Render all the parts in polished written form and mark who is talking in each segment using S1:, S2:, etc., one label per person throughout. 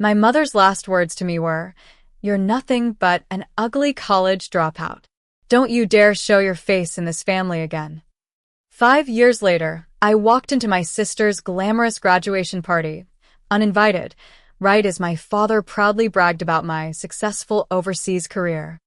S1: My mother's last words to me were, "You're nothing but an ugly college dropout. Don't you dare show your face in this family again." 5 years later, I walked into my sister's glamorous graduation party, uninvited, right as my father proudly bragged about my successful overseas career.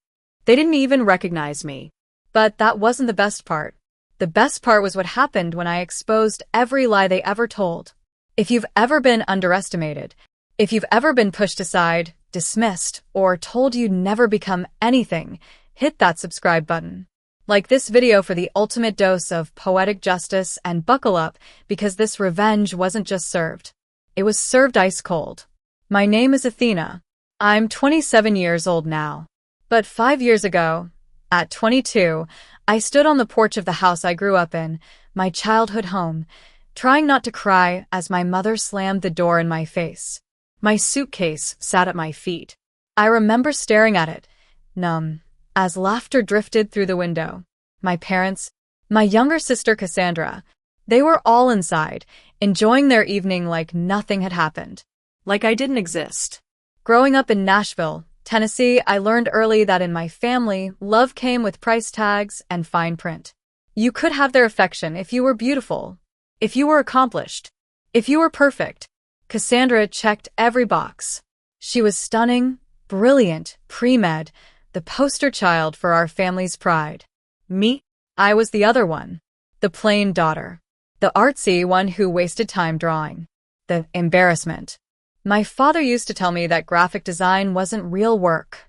S1: They didn't even recognize me. But that wasn't the best part. The best part was what happened when I exposed every lie they ever told. If you've ever been underestimated, if you've ever been pushed aside, dismissed, or told you'd never become anything, hit that subscribe button. Like this video for the ultimate dose of poetic justice, and buckle up because this revenge wasn't just served. It was served ice cold. My name is Athena. I'm 27 years old now. But 5 years ago, at 22, I stood on the porch of the house I grew up in, my childhood home, trying not to cry as my mother slammed the door in my face. My suitcase sat at my feet. I remember staring at it, numb, as laughter drifted through the window. My parents, my younger sister Cassandra, they were all inside, enjoying their evening like nothing had happened. Like I didn't exist. Growing up in Nashville, Tennessee, I learned early that in my family, love came with price tags and fine print. You could have their affection if you were beautiful, if you were accomplished, if you were perfect. Cassandra checked every box. She was stunning, brilliant, pre-med, the poster child for our family's pride. Me? I was the other one. The plain daughter. The artsy one who wasted time drawing. The embarrassment. My father used to tell me that graphic design wasn't real work.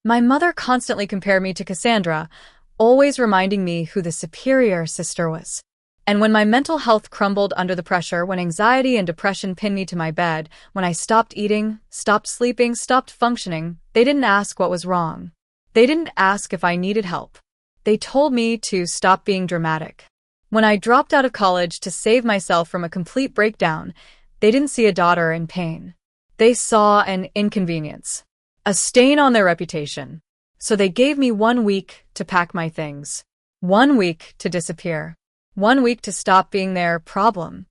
S1: My mother constantly compared me to Cassandra, always reminding me who the superior sister was. And when my mental health crumbled under the pressure, when anxiety and depression pinned me to my bed, when I stopped eating, stopped sleeping, stopped functioning, they didn't ask what was wrong. They didn't ask if I needed help. They told me to stop being dramatic. When I dropped out of college to save myself from a complete breakdown, they didn't see a daughter in pain. They saw an inconvenience, a stain on their reputation. So they gave me 1 week to pack my things, 1 week to disappear. 1 week to stop being their problem.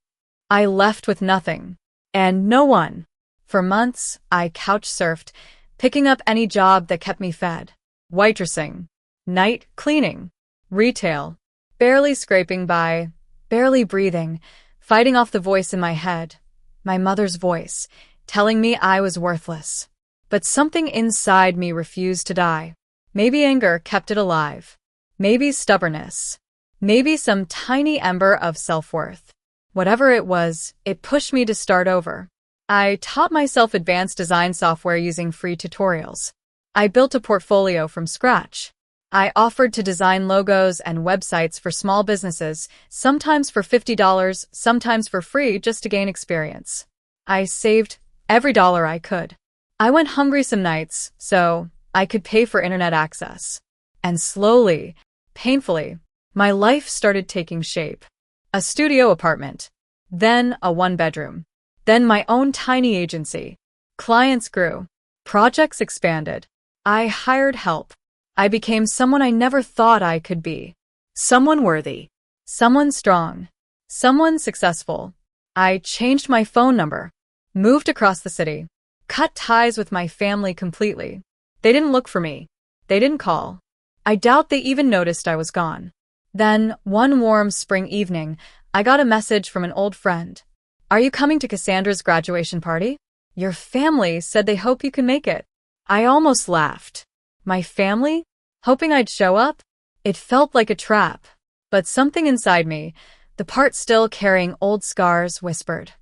S1: I left with nothing. And no one. For months, I couch surfed, picking up any job that kept me fed. Waitressing. Night cleaning. Retail. Barely scraping by. Barely breathing. Fighting off the voice in my head. My mother's voice, telling me I was worthless. But something inside me refused to die. Maybe anger kept it alive. Maybe stubbornness. Maybe some tiny ember of self-worth. Whatever it was, it pushed me to start over. I taught myself advanced design software using free tutorials. I built a portfolio from scratch. I offered to design logos and websites for small businesses, sometimes for $50, sometimes for free, just to gain experience. I saved every dollar I could. I went hungry some nights so I could pay for internet access. And slowly, painfully, my life started taking shape. A studio apartment, then a 1-bedroom, then my own tiny agency. Clients grew. Projects expanded. I hired help. I became someone I never thought I could be. Someone worthy. Someone strong. Someone successful. I changed my phone number. Moved across the city. Cut ties with my family completely. They didn't look for me. They didn't call. I doubt they even noticed I was gone. Then, one warm spring evening, I got a message from an old friend. "Are you coming to Cassandra's graduation party? Your family said they hope you can make it." I almost laughed. My family? Hoping I'd show up? It felt like a trap. But something inside me, the part still carrying old scars, whispered,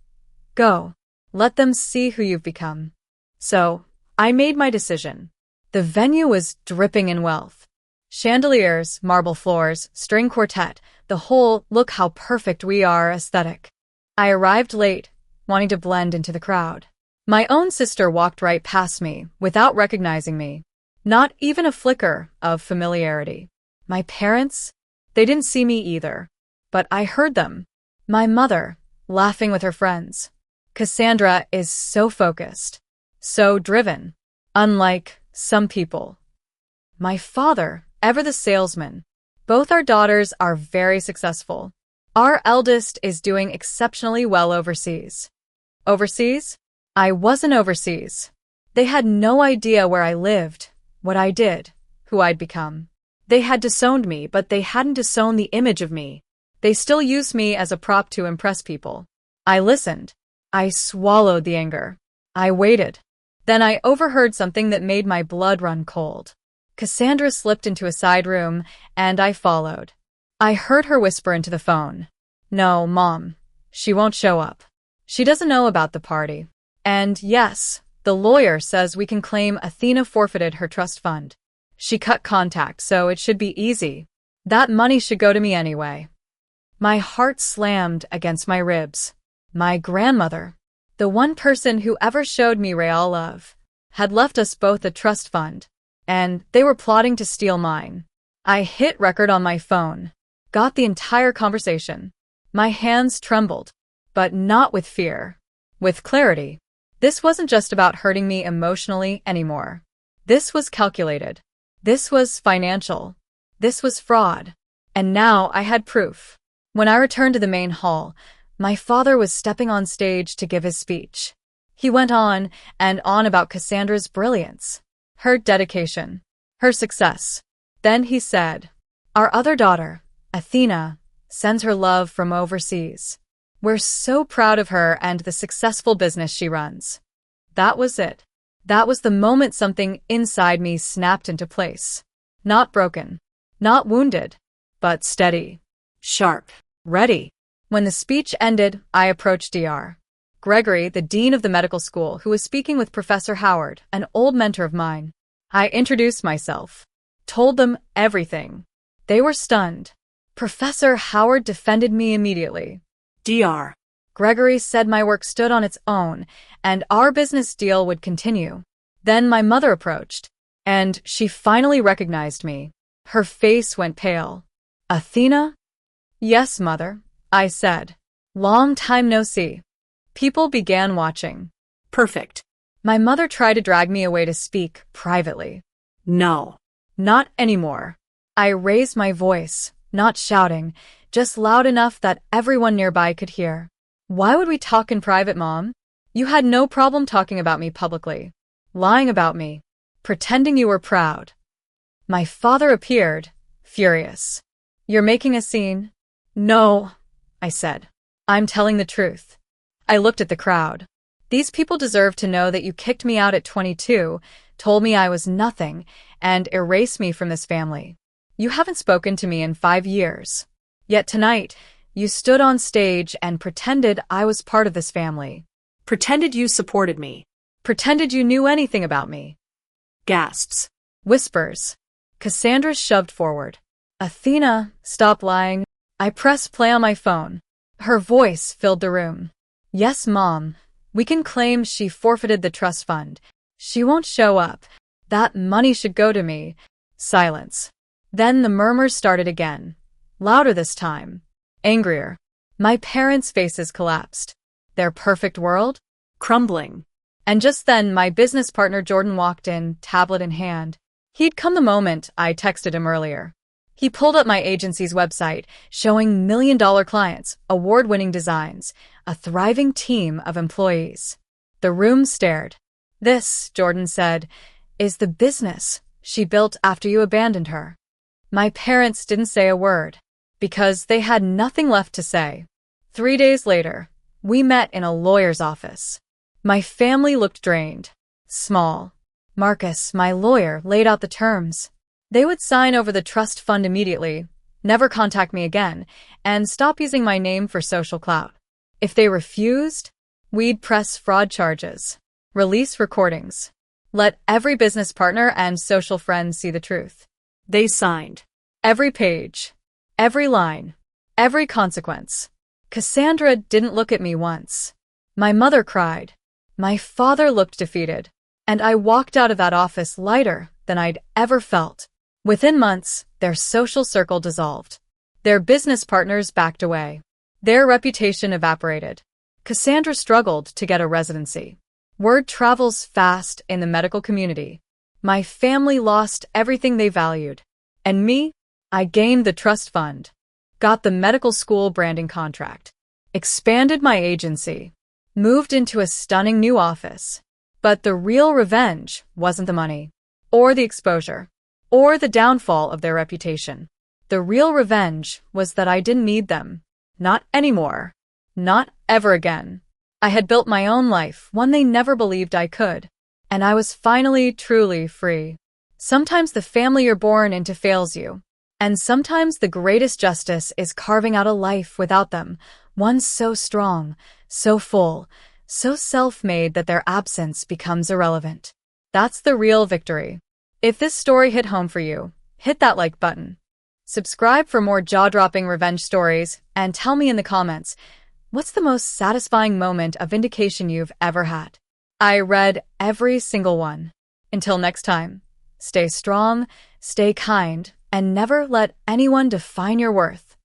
S1: "Go. Let them see who you've become." So, I made my decision. The venue was dripping in wealth. Chandeliers, marble floors, string quartet, the whole "look how perfect we are" aesthetic. I arrived late, wanting to blend into the crowd. My own sister walked right past me, without recognizing me. Not even a flicker of familiarity. My parents? They didn't see me either. But I heard them. My mother, laughing with her friends. Cassandra is so focused. So driven. Unlike some people. My father, ever the salesman. Both our daughters are very successful. Our eldest is doing exceptionally well overseas. Overseas? I wasn't overseas. They had no idea where I lived, what I did, who I'd become. They had disowned me, but they hadn't disowned the image of me. They still used me as a prop to impress people. I listened. I swallowed the anger. I waited. Then I overheard something that made my blood run cold. Cassandra slipped into a side room, and I followed. I heard her whisper into the phone. "No, Mom. She won't show up. She doesn't know about the party. And yes, the lawyer says we can claim Athena forfeited her trust fund. She cut contact, so it should be easy. That money should go to me anyway." My heart slammed against my ribs. My grandmother, the one person who ever showed me real love, had left us both a trust fund, and they were plotting to steal mine. I hit record on my phone, got the entire conversation. My hands trembled, but not with fear, with clarity. This wasn't just about hurting me emotionally anymore. This was calculated. This was financial. This was fraud. And now I had proof. When I returned to the main hall, my father was stepping on stage to give his speech. He went on and on about Cassandra's brilliance, her dedication, her success. Then he said, "Our other daughter, Athena, sends her love from overseas. We're so proud of her and the successful business she runs." That was it. That was the moment something inside me snapped into place. Not broken, not wounded, but steady, sharp, ready. When the speech ended, I approached Dr. Gregory, the dean of the medical school, who was speaking with Professor Howard, an old mentor of mine. I introduced myself, told them everything. They were stunned. Professor Howard defended me immediately. "Dr. Gregory said my work stood on its own, and our business deal would continue." Then my mother approached, and she finally recognized me. Her face went pale. "Athena?" "Yes, Mother," I said. "Long time no see." People began watching. "Perfect." My mother tried to drag me away to speak privately. "No, not anymore." I raised my voice, not shouting, just loud enough that everyone nearby could hear. "Why would we talk in private, Mom? You had no problem talking about me publicly, lying about me, pretending you were proud." My father appeared, furious. "You're making a scene?" "No," I said. "I'm telling the truth." I looked at the crowd. These people deserve to know that you kicked me out at 22, told me I was nothing, and erased me from this family. You haven't spoken to me in 5 years. Yet tonight, you stood on stage and pretended I was part of this family. Pretended you supported me. Pretended you knew anything about me. Gasps. Whispers. Cassandra shoved forward. "Athena, stop lying." I pressed play on my phone. Her voice filled the room. "Yes, Mom. We can claim she forfeited the trust fund. She won't show up. That money should go to me." Silence. Then the murmurs started again. Louder this time. Angrier. My parents' faces collapsed. Their perfect world? Crumbling. And just then my business partner Jordan walked in, tablet in hand. He'd come the moment I texted him earlier. He pulled up my agency's website, showing million-dollar clients, award-winning designs, a thriving team of employees. The room stared. "This," Jordan said, "is the business she built after you abandoned her." My parents didn't say a word, because they had nothing left to say. 3 days later, we met in a lawyer's office. My family looked drained, small. Marcus, my lawyer, laid out the terms. They would sign over the trust fund immediately, never contact me again, and stop using my name for social clout. If they refused, we'd press fraud charges, release recordings, let every business partner and social friend see the truth. They signed. Every page, every line, every consequence. Cassandra didn't look at me once. My mother cried. My father looked defeated. And I walked out of that office lighter than I'd ever felt. Within months, their social circle dissolved. Their business partners backed away. Their reputation evaporated. Cassandra struggled to get a residency. Word travels fast in the medical community. My family lost everything they valued. And me? I gained the trust fund, got the medical school branding contract, expanded my agency, moved into a stunning new office. But the real revenge wasn't the money, or the exposure, or the downfall of their reputation. The real revenge was that I didn't need them. Not anymore. Not ever again. I had built my own life, one they never believed I could. And I was finally, truly free. Sometimes the family you're born into fails you. And sometimes the greatest justice is carving out a life without them, one so strong, so full, so self-made that their absence becomes irrelevant. That's the real victory. If this story hit home for you, hit that like button. Subscribe for more jaw-dropping revenge stories, and tell me in the comments, what's the most satisfying moment of vindication you've ever had? I read every single one. Until next time, stay strong, stay kind, and never let anyone define your worth.